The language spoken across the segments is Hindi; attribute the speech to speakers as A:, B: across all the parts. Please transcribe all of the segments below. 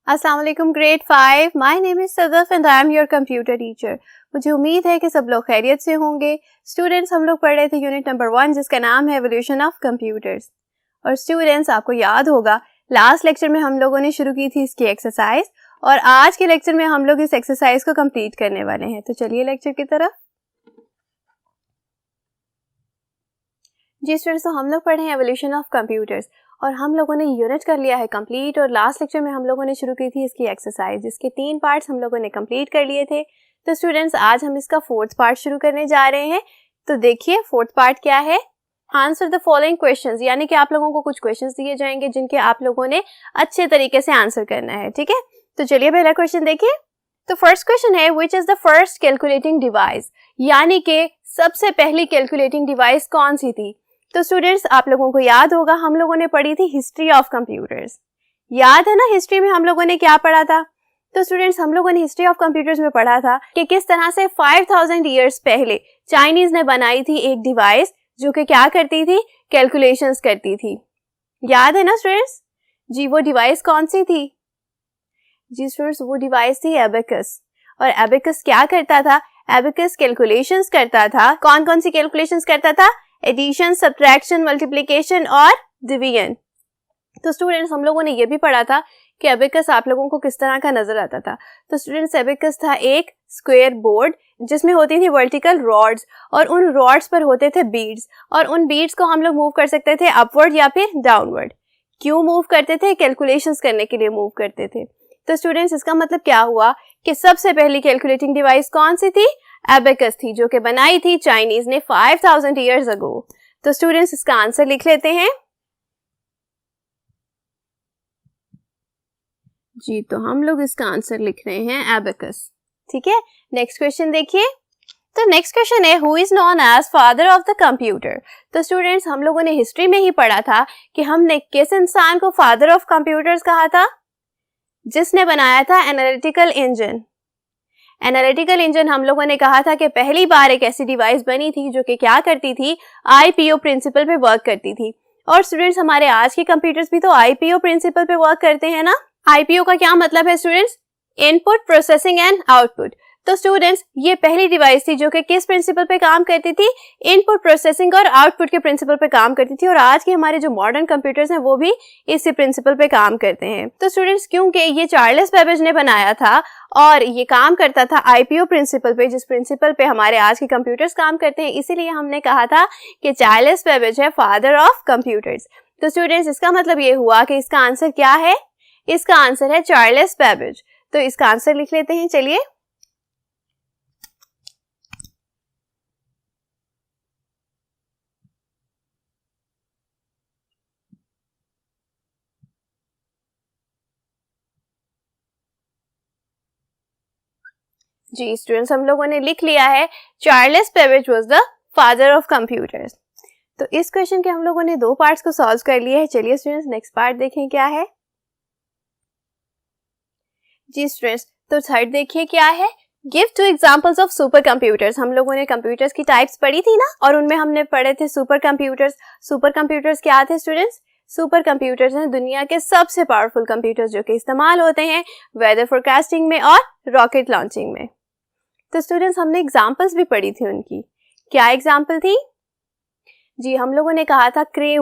A: अस्सलाम वालेकुम grade 5। My name is Sadaf and I am your computer teacher. मुझे उम्मीद है कि सब लोग खैरियत से होंगे। स्टूडेंट्स, हम लोग पढ़ रहे थे यूनिट नंबर 1 जिसका नाम है एवोल्यूशन ऑफ कंप्यूटर्स। और स्टूडेंट्स, आपको याद होगा लास्ट लेक्चर में हम लोगों ने शुरू की थी इसकी एक्सरसाइज और आज के लेक्चर में हम लोग इस एक्सरसाइज को कंप्लीट करने वाले हैं। तो चलिए लेक्चर की तरफ। जी स्टूडेंट्स, तो हम लोग पढ़े हैं एवोल्यूशन ऑफ कंप्यूटर्स और हम लोगों ने यूनिट कर लिया है कंप्लीट। और लास्ट लेक्चर में हम लोगों ने शुरू की थी इसकी एक्सरसाइज जिसके 3 पार्ट्स हम लोगों ने कंप्लीट कर लिए थे। तो स्टूडेंट्स, आज हम इसका 4th पार्ट शुरू करने जा रहे हैं। तो देखिए 4th पार्ट क्या है। आंसर द फॉलोइंग क्वेश्चंस, यानी कि आप लोगों को कुछ क्वेश्चंस दिए जाएंगे जिनके आप लोगों ने अच्छे तरीके से आंसर करना है। ठीक है, तो चलिए पहला क्वेश्चन देखिए। तो फर्स्ट क्वेश्चन है which is the first calculating device, यानी कि सबसे पहली कैलकुलेटिंग डिवाइस कौन सी थी। तो स्टूडेंट्स, आप लोगों को याद होगा हम लोगों ने पढ़ी थी हिस्ट्री ऑफ कंप्यूटर्स। याद है ना, हिस्ट्री में हम लोगों ने क्या पढ़ा था। तो स्टूडेंट्स, हम लोगों ने हिस्ट्री ऑफ कंप्यूटर्स में पढ़ा था कि किस तरह से 5000 ईयर्स पहले चाइनीज ने बनाई थी एक डिवाइस जो कि क्या करती थी, कैलकुलेशंस करती थी। याद है ना स्टूडेंट्स। जी, वो डिवाइस कौन सी थी। जी स्टूडेंट्स, वो डिवाइस थी एबेकस। और एबेकस क्या करता था, एबेकस कैलकुलेशंस करता था। कौन कौन सी कैलकुलेशंस करता था, एडिशन, सब्ट्रैक्शन, मल्टीप्लिकेशन और डिवीजन। तो स्टूडेंट्स, हम लोगों ने ये भी पढ़ा था कि एबेकस आप लोगों को किस तरह का नजर आता था। तो स्टूडेंट्स, एबेकस था एक स्क्वायर बोर्ड जिसमें होती थी वर्टिकल रॉड्स और उन रॉड्स पर होते थे बीड्स और उन बीड्स को हम लोग मूव कर सकते थे अपवर्ड या फिर डाउनवर्ड। क्यों मूव करते थे, कैलकुलेशंस करने के लिए मूव करते थे। तो स्टूडेंट्स, इसका मतलब क्या हुआ कि सबसे पहली कैलकुलेटिंग डिवाइस कौन सी थी, एबेकस थी, जो कि बनाई थी चाइनीज ने 5000 ईयर्स अगो। तो स्टूडेंट्स, इसका आंसर लिख लेते हैं। जी, तो हम लोग इसका आंसर लिख रहे हैं एबेकस। ठीक है, नेक्स्ट क्वेश्चन देखिए। तो नेक्स्ट क्वेश्चन है who is known as father of the computer. तो स्टूडेंट्स, हम लोगों ने हिस्ट्री में ही पढ़ा था कि हमने किस इंसान को फादर ऑफ कंप्यूटर्स कहा था, जिसने बनाया था एनालिटिकल इंजन। एनालिटिकल इंजन हम लोगों ने कहा था कि पहली बार एक ऐसी डिवाइस बनी थी जो कि क्या करती थी, आईपीओ प्रिंसिपल पे वर्क करती थी। और स्टूडेंट्स, हमारे आज के कंप्यूटर्स भी तो आईपीओ प्रिंसिपल पे वर्क करते हैं ना। आईपीओ का क्या मतलब है students, input processing and output. तो स्टूडेंट्स, ये पहली डिवाइस थी जो कि किस प्रिंसिपल पे काम करती थी, इनपुट प्रोसेसिंग और आउटपुट के प्रिंसिपल पे काम करती थी। और आज के हमारे जो मॉडर्न कंप्यूटर्स हैं वो भी इसी प्रिंसिपल पे काम करते हैं। तो स्टूडेंट्स, क्योंकि ये चार्ल्स बेबेज ने बनाया था और ये काम करता था आईपीओ प्रिंसिपल पे, जिस प्रिंसिपल पे हमारे आज के कंप्यूटर्स काम करते हैं, इसीलिए हमने कहा था कि चार्ल्स बेबेज है फादर ऑफ कंप्यूटर्स। तो स्टूडेंट्स, इसका मतलब ये हुआ कि इसका आंसर क्या है, इसका आंसर है चार्ल्स बेबेज। तो इसका आंसर लिख लेते हैं। चलिए, जी स्टूडेंट्स, हम लोगों ने लिख लिया है Charles Babbage was the father of computers. तो इस क्वेश्चन के हम लोगों ने 2 पार्ट्स को सॉल्व कर लिया है। चलिए स्टूडेंट्स, नेक्स्ट पार्ट देखें क्या है। जी स्टूडेंट्स, तो थर्ड देखिए क्या है। Give 2 examples of super computers. हम लोगों ने कंप्यूटर्स की टाइप्स पढ़ी थी ना और उनमें हमने पढ़े थे सुपर कंप्यूटर्स। सुपर कंप्यूटर्स क्या थे स्टूडेंट्स, सुपर कंप्यूटर्स हैं दुनिया के सबसे पावरफुल कंप्यूटर्स जो कि इस्तेमाल होते हैं वेदर फोरकास्टिंग में और रॉकेट लॉन्चिंग में। तो स्टूडेंट्स, हमने एग्जांपल्स भी पढ़ी थी उनकी। क्या एग्जांपल थी। जी, हम लोगों ने कहा था क्रे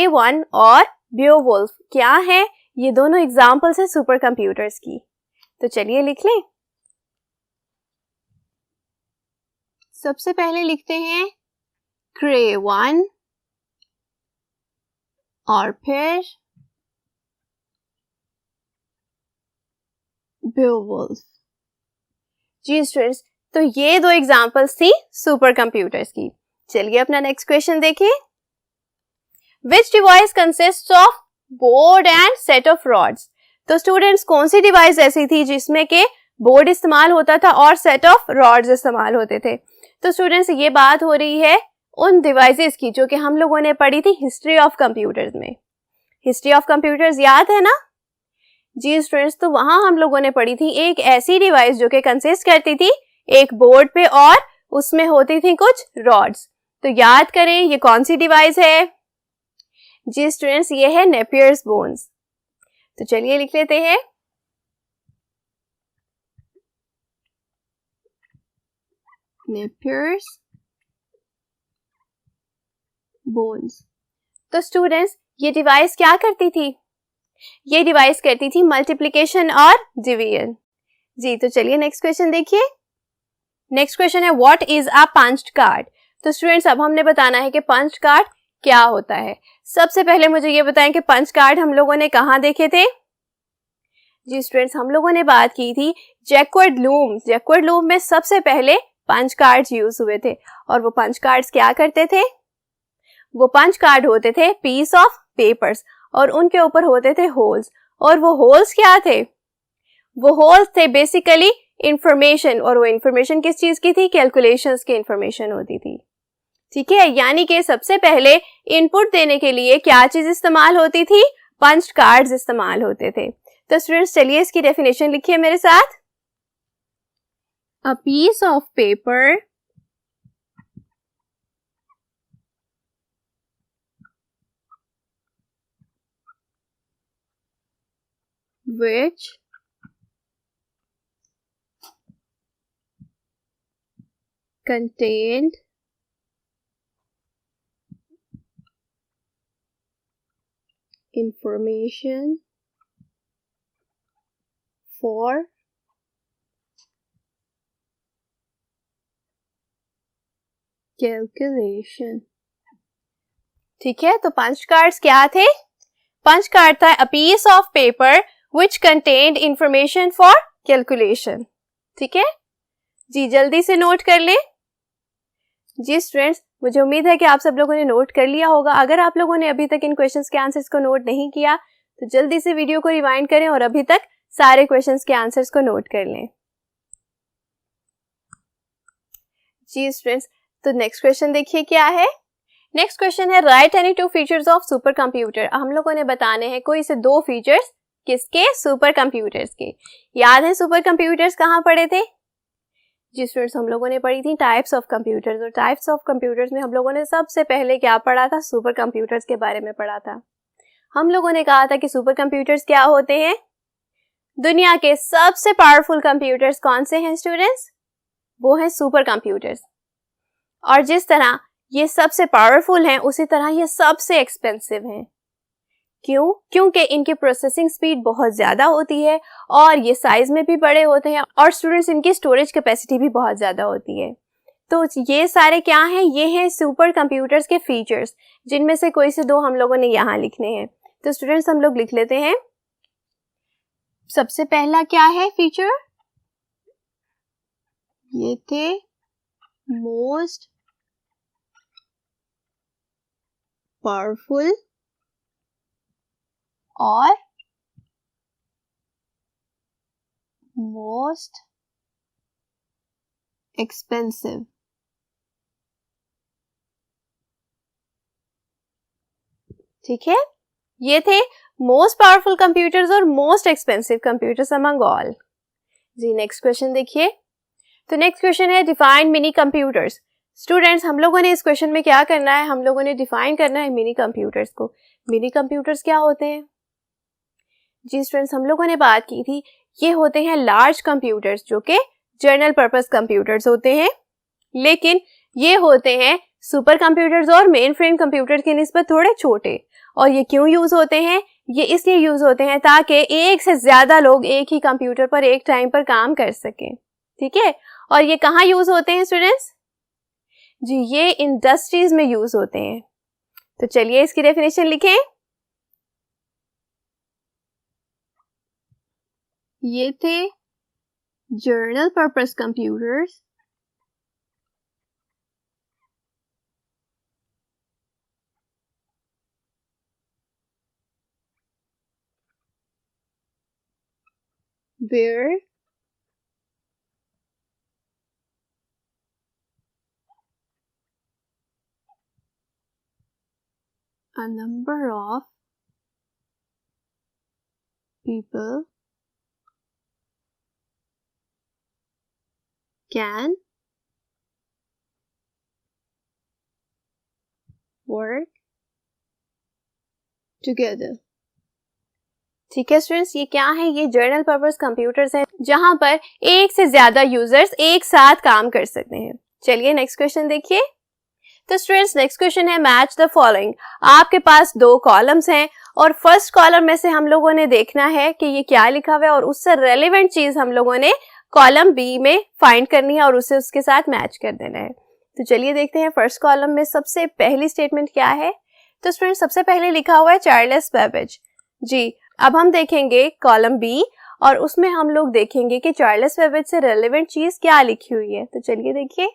A: वन और बेओवुल्फ क्या है, ये दोनों एग्जांपल्स हैं सुपर कंप्यूटर्स की। तो चलिए लिख लें। सबसे पहले लिखते हैं क्रे वन और फिर बेओवुल्फ। जी स्टूडेंट्स, तो ये 2 एग्जांपल्स थी सुपर कंप्यूटर्स की। चलिए अपना नेक्स्ट क्वेश्चन देखिए। विच device consists of board and set of rods. तो स्टूडेंट्स, कौन सी डिवाइस ऐसी थी जिसमें के बोर्ड इस्तेमाल होता था और सेट ऑफ रॉड्स इस्तेमाल होते थे। तो स्टूडेंट्स, ये बात हो रही है उन डिवाइसेस की जो कि हम लोगों ने पढ़ी थी हिस्ट्री ऑफ कंप्यूटर्स में। हिस्ट्री ऑफ कंप्यूटर्स याद है ना। जी स्टूडेंट्स, तो वहां हम लोगों ने पढ़ी थी एक ऐसी डिवाइस जो कि कंसिस्ट करती थी एक बोर्ड पे और उसमें होती थी कुछ रॉड्स। तो याद करें ये कौन सी डिवाइस है। जी स्टूडेंट्स, ये है नेपियर्स बोन्स। तो चलिए लिख लेते हैं नेपियर्स बोन्स। तो स्टूडेंट्स ये डिवाइस क्या करती थी? ये डिवाइस करती थी मल्टीप्लिकेशन और डिवीजन। जी तो चलिए नेक्स्ट क्वेश्चन देखिए। नेक्स्ट क्वेश्चन है what is a punched card. तो स्टूडेंट्स अब हमने बताना है कि पंच कार्ड क्या होता है। सबसे पहले मुझे ये बताएं कि पंच कार्ड हम लोगों ने कहाँ देखे थे? जी स्टूडेंट्स हम लोगों ने बात की थी जैक्वार्ड लूम। जैक्वार्ड लूम में सबसे पहले पंच कार्ड्स यूज हुए थे और वो पंच कार्ड्स क्या करते थे? वो पंच कार्ड होते थे पीस ऑफ पेपर्स और उनके ऊपर होते थे होल्स। और वो होल्स क्या थे? वो होल्स थे बेसिकली इंफॉर्मेशन। और वो इंफॉर्मेशन किस चीज की थी? कैलकुलेशंस की इंफॉर्मेशन होती थी। ठीक है, यानी कि सबसे पहले इनपुट देने के लिए क्या चीज इस्तेमाल होती थी? पंच कार्ड्स इस्तेमाल होते थे। तो स्टूडेंट्स चलिए इसकी डेफिनेशन लिखिए मेरे साथ। A piece of paper which contained information for calculation। ठीक है, तो पंच कार्ड्स क्या थे? पंच कार्ड था a piece of paper which contained information for calculation। ठीक है जी, जल्दी से नोट कर ले। जी स्टूडेंट्स मुझे उम्मीद है कि आप सब लोगों ने नोट कर लिया होगा। अगर आप लोगों ने अभी तक इन क्वेश्चंस के आंसर्स को नोट नहीं किया तो जल्दी से वीडियो को रिवाइंड करें और अभी तक सारे क्वेश्चंस के आंसर्स को नोट कर लें। जी स्टूडेंट्स तो नेक्स्ट क्वेश्चन देखिए क्या है। नेक्स्ट क्वेश्चन है right any two features of super computer. हम लोगों ने बताने हैं कोई से दो फीचर्स किसके? सुपर कंप्यूटर्स के। याद है सुपर कंप्यूटर्स कहाँ पढ़े थे? जी स्टूडेंट्स हम लोगों ने पढ़ी थी टाइप्स ऑफ कंप्यूटर्स। और टाइप्स ऑफ कंप्यूटर्स में हम लोगों ने सबसे पहले क्या पढ़ा था? सुपर कंप्यूटर्स के बारे में पढ़ा था। हम लोगों ने कहा था कि सुपर कंप्यूटर्स क्या होते हैं? दुनिया के सबसे पावरफुल कंप्यूटर्स कौन से हैं स्टूडेंट्स? वो हैं सुपर कंप्यूटर्स। और जिस तरह ये सबसे पावरफुल हैं उसी तरह ये सबसे एक्सपेंसिव हैं। क्यों? क्योंकि इनकी प्रोसेसिंग स्पीड बहुत ज्यादा होती है और ये साइज में भी बड़े होते हैं और स्टूडेंट्स इनकी स्टोरेज कैपेसिटी भी बहुत ज्यादा होती है। तो ये सारे क्या हैं? ये हैं सुपर कंप्यूटर्स के फीचर्स, जिनमें से कोई से दो हम लोगों ने यहाँ लिखने हैं। तो स्टूडेंट्स हम लोग लिख लेते हैं। सबसे पहला क्या है फीचर? ये थे मोस्ट पावरफुल और मोस्ट एक्सपेंसिव। ठीक है, ये थे मोस्ट पावरफुल कंप्यूटर्स और most expensive computers among all. जी नेक्स्ट क्वेश्चन देखिए। तो नेक्स्ट क्वेश्चन है डिफाइन मिनी कंप्यूटर्स। स्टूडेंट्स हम लोगों ने इस क्वेश्चन में क्या करना है? हम लोगों ने डिफाइन करना है मिनी कंप्यूटर्स को। मिनी कंप्यूटर्स क्या होते हैं? जी स्टूडेंट्स हम लोगों ने बात की थी ये होते हैं लार्ज कंप्यूटर्स जो कि जनरल पर्पस कंप्यूटर्स होते हैं, लेकिन ये होते हैं सुपर कंप्यूटर्स और मेन फ्रेम कंप्यूटर्स की निस्बत थोड़े छोटे। और ये क्यों यूज होते हैं? ये इसलिए यूज होते हैं ताकि एक से ज्यादा लोग एक ही कंप्यूटर पर एक टाइम पर काम कर सकें। ठीक है, और ये कहाँ यूज होते हैं स्टूडेंट्स? जी ये इंडस्ट्रीज में यूज होते हैं। तो चलिए इसकी डेफिनेशन लिखें। ये थे general purpose computers where a number of people can work together। ठीक है स्टूडेंट्स, ये क्या है? ये जनरल पर्पस कंप्यूटर्स हैं जहां पर एक से ज्यादा यूजर्स एक साथ काम कर सकते हैं। चलिए नेक्स्ट क्वेश्चन देखिए। तो स्टूडेंट्स नेक्स्ट क्वेश्चन है मैच द फॉलोइंग। आपके पास 2 कॉलम्स हैं और फर्स्ट कॉलम में से हम लोगों ने देखना है कि ये क्या लिखा हुआ है और उससे रेलेवेंट चीज हम लोगों ने कॉलम बी में फाइंड करनी है और उसे उसके साथ मैच कर देना है। तो चलिए देखते हैं फर्स्ट कॉलम में सबसे पहली स्टेटमेंट क्या है। तो स्टूडेंट सबसे पहले लिखा हुआ है चार्ल्स बेबेज। जी, अब हम देखेंगे कॉलम बी और उसमें हम लोग देखेंगे कि चार्ल्स बेबेज से रेलेवेंट चीज क्या लिखी हुई है। तो चलिए देखिए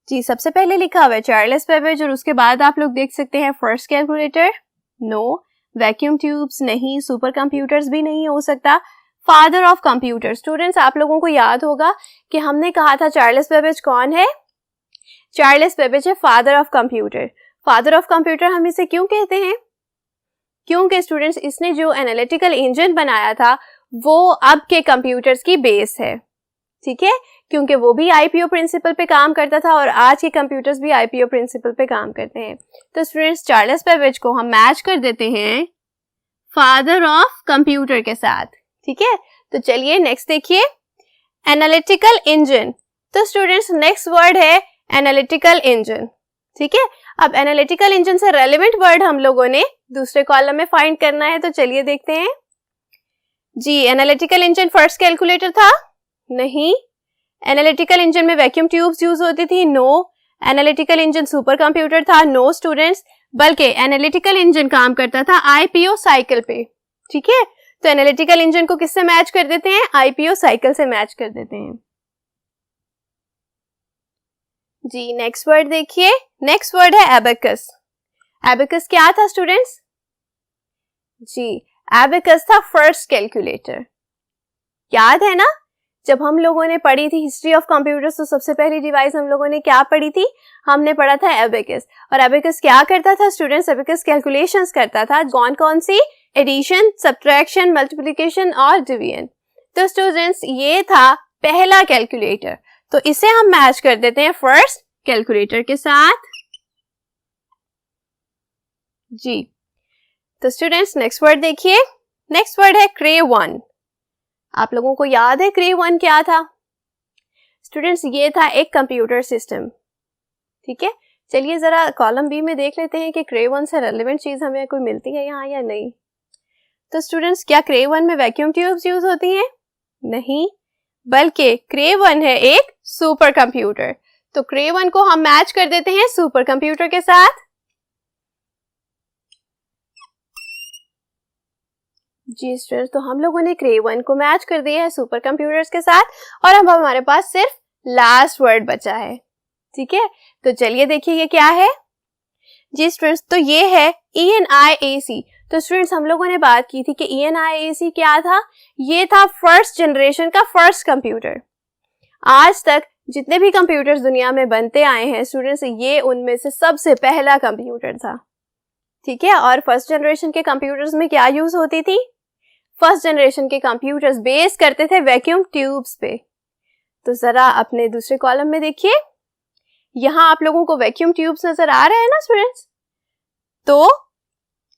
A: जी, सबसे पहले लिखा हुआ है चार्ल्स बेबेज और उसके बाद आप लोग देख सकते हैं first calculator, no, vacuum tubes नहीं, सुपर कंप्यूटर्स भी नहीं हो सकता, फादर ऑफ कंप्यूटर। स्टूडेंट्स आप लोगों को याद होगा कि हमने कहा था चार्ल्स बेबेज कौन है? चार्ल्स बेबेज है father of computer. Father of computer हम इसे क्यों कहते हैं? क्योंकि स्टूडेंट्स इसने जो एनालिटिकल इंजन बनाया था वो अब के कंप्यूटर्स की बेस है, ठीक है, क्योंकि वो भी आईपीओ प्रिंसिपल पे काम करता था और आज के कंप्यूटर्स भी आईपीओ प्रिंसिपल पे काम करते हैं। तो स्टूडेंट्स चार्ल्स बेबेज को हम मैच कर देते हैं फादर ऑफ कंप्यूटर के साथ, ठीक है। तो चलिए नेक्स्ट देखिए एनालिटिकल इंजन। तो स्टूडेंट्स नेक्स्ट वर्ड है एनालिटिकल इंजन, ठीक है। अब एनालिटिकल इंजन से रेलेवेंट वर्ड हम लोगों ने दूसरे कॉलम में फाइंड करना है। तो चलिए देखते हैं जी, एनालिटिकल इंजन फर्स्ट कैलकुलेटर था, नहीं। एनालिटिकल इंजन में वैक्यूम ट्यूब्स यूज होती थी, no. Analytical engine super computer था, नो स्टूडेंट्स, बल्कि एनालिटिकल इंजन काम करता था आईपीओ साइकिल पे, ठीक है। तो एनालिटिकल इंजन को किससे मैच कर देते हैं? आईपीओ साइकिल से मैच कर देते हैं जी। नेक्स्ट वर्ड देखिए, नेक्स्ट वर्ड है एबेकस। एबेकस क्या था स्टूडेंट्स? जी, एबेकस था फर्स्ट कैलकुलेटर। याद है ना, जब हम लोगों ने पढ़ी थी हिस्ट्री ऑफ कंप्यूटर्स तो सबसे पहली डिवाइस हम लोगों ने क्या पढ़ी थी? हमने पढ़ा था एबेकस। और एबेकस क्या करता था स्टूडेंट्स? एबेकस कैलकुलेशंस करता था। कौन कौन सी? एडिशन, सब्ट्रैक्शन, मल्टीप्लिकेशन और डिवीजन। तो स्टूडेंट्स ये था पहला कैलकुलेटर, तो इसे हम मैच कर देते हैं फर्स्ट कैलकुलेटर के साथ जी। तो स्टूडेंट्स नेक्स्ट वर्ड देखिए, नेक्स्ट वर्ड है क्रे 1। आप लोगों को याद है क्रे 1 क्या था? स्टूडेंट्स ये था एक कंप्यूटर सिस्टम, ठीक है। चलिए जरा कॉलम बी में देख लेते हैं कि क्रे 1 से रेलेवेंट चीज हमें कोई मिलती है यहाँ या नहीं। तो स्टूडेंट्स क्या क्रे 1 में वैक्यूम ट्यूब्स यूज होती हैं? नहीं, बल्कि क्रे 1 है एक सुपर कंप्यूटर। तो क्रे 1 को हम मैच कर देते हैं सुपर कंप्यूटर के साथ जी स्टूडेंट्स। तो हम लोगों ने क्रे 1 को मैच कर दिया है सुपर कंप्यूटर्स के साथ और अब हमारे पास सिर्फ लास्ट वर्ड बचा है, ठीक है। तो चलिए देखिए ये क्या है जी स्टूडेंट्स। तो ये है ENIAC। तो स्टूडेंट्स हम लोगों ने बात की थी कि ENIAC क्या था? ये था फर्स्ट जनरेशन का फर्स्ट कंप्यूटर। आज तक जितने भी कंप्यूटर्स दुनिया में बनते आए हैं स्टूडेंट्स, ये उनमें से सबसे पहला कंप्यूटर था, ठीक है। और फर्स्ट जनरेशन के कंप्यूटर्स में क्या यूज होती थी? फर्स्ट जनरेशन के कंप्यूटर्स बेस करते थे वैक्यूम ट्यूब्स पे। तो जरा अपने दूसरे कॉलम में देखिए, यहां आप लोगों को वैक्यूम ट्यूब्स नजर आ रहे हैं ना स्टूडेंट्स। तो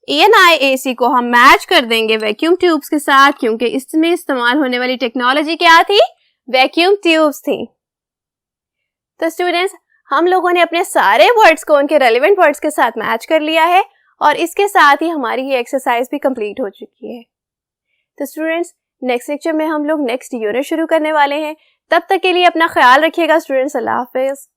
A: ENIAC को हम मैच कर देंगे वैक्यूम ट्यूब्स के साथ क्योंकि इसमें इस्तेमाल होने वाली टेक्नोलॉजी क्या थी? वैक्यूम ट्यूब्स थी। तो स्टूडेंट्स हम लोगों ने अपने सारे वर्ड्स को उनके रेलेवेंट वर्ड्स के साथ मैच कर लिया है और इसके साथ ही हमारी ये एक्सरसाइज भी कंप्लीट हो चुकी है। तो स्टूडेंट्स नेक्स्ट लेक्चर में हम लोग नेक्स्ट यूनिट शुरू करने वाले हैं। तब तक के लिए अपना ख्याल रखिएगा स्टूडेंट्स। अल्लाह हाफिज।